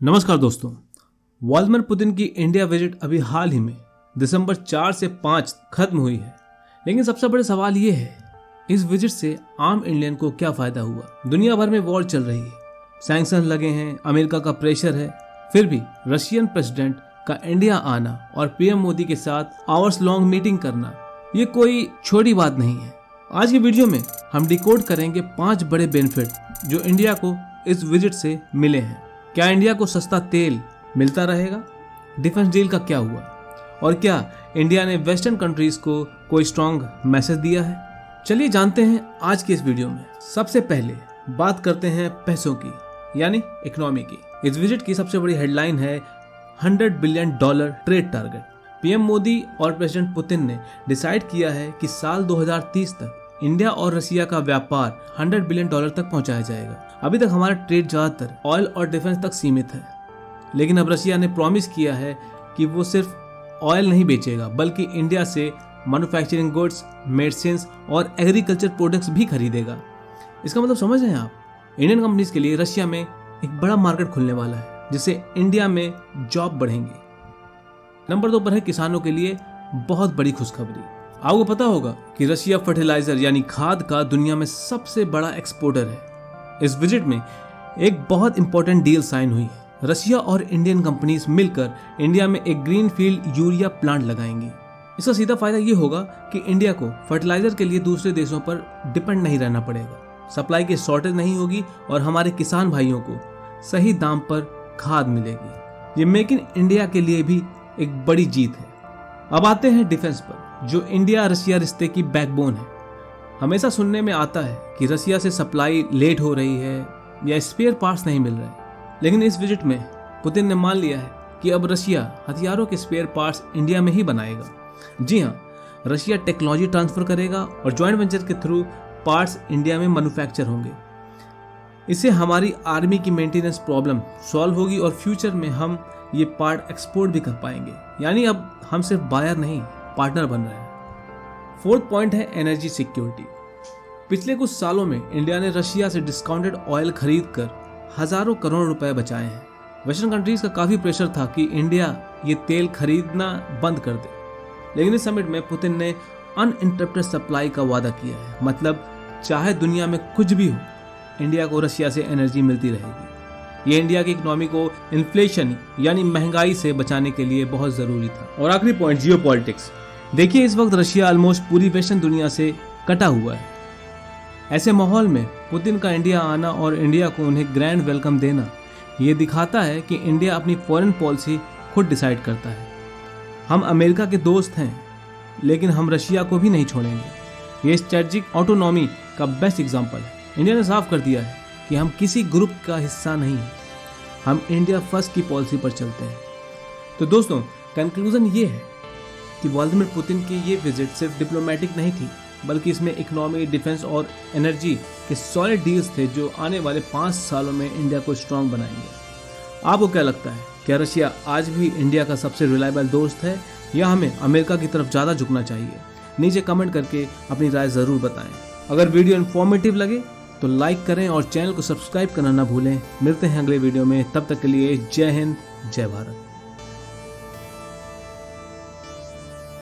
नमस्कार दोस्तों। Vladimir Putin की इंडिया विजिट अभी हाल ही में दिसंबर 4 से 5 खत्म हुई है। लेकिन सबसे बड़ा सवाल ये है, इस विजिट से आम इंडियन को क्या फायदा हुआ। दुनिया भर में वॉर चल रही है, सैंक्शन लगे हैं, अमेरिका का प्रेशर है, फिर भी रशियन प्रेसिडेंट का इंडिया आना और पीएम मोदी के साथ आवर्स लॉन्ग मीटिंग करना ये कोई छोटी बात नहीं है। आज की वीडियो में हम डिकोड करेंगे 5 बड़े बेनिफिट जो इंडिया को इस विजिट से मिले हैं। क्या इंडिया को सस्ता तेल मिलता रहेगा? डिफेंस डील का क्या हुआ? और क्या इंडिया ने वेस्टर्न कंट्रीज को कोई स्ट्रॉन्ग मैसेज दिया है? चलिए जानते हैं आज की इस वीडियो में। सबसे पहले बात करते हैं पैसों की, यानी इकोनॉमी की। इस विजिट की सबसे बड़ी हेडलाइन है $100 billion trade target. PM Modi और प्रेसिडेंट पुतिन ने डिसाइड किया है कि साल 2030 तक इंडिया और रशिया का व्यापार $100 बिलियन तक पहुंचाया जाएगा। अभी तक हमारा ट्रेड ज्यादातर ऑयल और डिफेंस तक सीमित है, लेकिन अब रशिया ने प्रॉमिस किया है कि वो सिर्फ ऑयल नहीं बेचेगा बल्कि इंडिया से मैन्युफैक्चरिंग गुड्स, मेडिसिन और एग्रीकल्चर प्रोडक्ट्स भी खरीदेगा। इसका मतलब समझ रहे हैं आप, इंडियन कंपनीज के लिए रशिया में एक बड़ा मार्केट खुलने वाला है, जिससे इंडिया में जॉब बढ़ेंगे। नंबर 2 पर है किसानों के लिए बहुत बड़ी खुशखबरी। आपको पता होगा कि रशिया फर्टिलाइजर यानी खाद का दुनिया में सबसे बड़ा एक्सपोर्टर है। इस विजिट में एक बहुत इंपॉर्टेंट डील साइन हुई है। रशिया और इंडियन कंपनीज मिलकर इंडिया में एक ग्रीन फील्ड यूरिया प्लांट लगाएंगे। इसका सीधा फायदा ये होगा कि इंडिया को फर्टिलाइजर के लिए दूसरे देशों पर डिपेंड नहीं रहना पड़ेगा, सप्लाई की शॉर्टेज नहीं होगी और हमारे किसान भाइयों को सही दाम पर खाद मिलेगी। ये मेक इन इंडिया के लिए भी एक बड़ी जीत है। अब आते हैं डिफेंस पर, जो इंडिया रशिया रिश्ते की बैकबोन है। हमेशा सुनने में आता है कि रशिया से सप्लाई लेट हो रही है या स्पेयर पार्ट्स नहीं मिल रहे, लेकिन इस विजिट में पुतिन ने मान लिया है कि अब रशिया हथियारों के स्पेयर पार्ट्स इंडिया में ही बनाएगा। जी हाँ, रशिया टेक्नोलॉजी ट्रांसफर करेगा और जॉइंट वेंचर के थ्रू पार्ट्स इंडिया में मैन्युफैक्चर होंगे। इससे हमारी आर्मी की मेंटेनेंस प्रॉब्लम सॉल्व होगी और फ्यूचर में हम ये पार्ट एक्सपोर्ट भी कर पाएंगे। यानी अब हम सिर्फ बायर नहीं, पार्टनर बन रहे हैं। 4th पॉइंट है एनर्जी सिक्योरिटी। पिछले कुछ सालों में इंडिया ने रशिया से डिस्काउंटेड ऑयल खरीद कर हजारों करोड़ रुपए बचाए हैं। वेस्टर्न कंट्रीज का काफी प्रेशर था कि इंडिया ये तेल खरीदना बंद कर दे, लेकिन इस समिट में पुतिन ने अनइंटरप्टेड सप्लाई का वादा किया है। मतलब चाहे दुनिया में कुछ भी हो, इंडिया को रशिया से एनर्जी मिलती रहेगी। ये इंडिया की इकोनॉमी को इन्फ्लेशन यानी महंगाई से बचाने के लिए बहुत जरूरी था। और आखिरी पॉइंट, जियोपॉलिटिक्स। देखिए, इस वक्त रशिया ऑलमोस्ट पूरी वेस्टर्न दुनिया से कटा हुआ है। ऐसे माहौल में पुतिन का इंडिया आना और इंडिया को उन्हें ग्रैंड वेलकम देना ये दिखाता है कि इंडिया अपनी फॉरेन पॉलिसी खुद डिसाइड करता है। हम अमेरिका के दोस्त हैं, लेकिन हम रशिया को भी नहीं छोड़ेंगे। ये स्ट्रेटेजिक ऑटोनॉमी का बेस्ट एग्जाम्पल है। इंडिया ने साफ कर दिया है कि हम किसी ग्रुप का हिस्सा नहीं हैं, हम इंडिया फर्स्ट की पॉलिसी पर चलते हैं। तो दोस्तों, कंक्लूजन ये है कि व्लादिमीर पुतिन की ये विजिट सिर्फ डिप्लोमेटिक नहीं थी, बल्कि इसमें इकोनॉमी, डिफेंस और एनर्जी के सॉलिड डील्स थे जो आने वाले 5 सालों में इंडिया को स्ट्रांग बनाएंगे। आपको क्या लगता है, क्या रशिया आज भी इंडिया का सबसे रिलायबल दोस्त है या हमें अमेरिका की तरफ ज़्यादा झुकना चाहिए? नीचे कमेंट करके अपनी राय ज़रूर बताएं। अगर वीडियो इन्फॉर्मेटिव लगे तो लाइक करें और चैनल को सब्सक्राइब करना ना भूलें। मिलते हैं अगले वीडियो में, तब तक के लिए जय हिंद, जय भारत।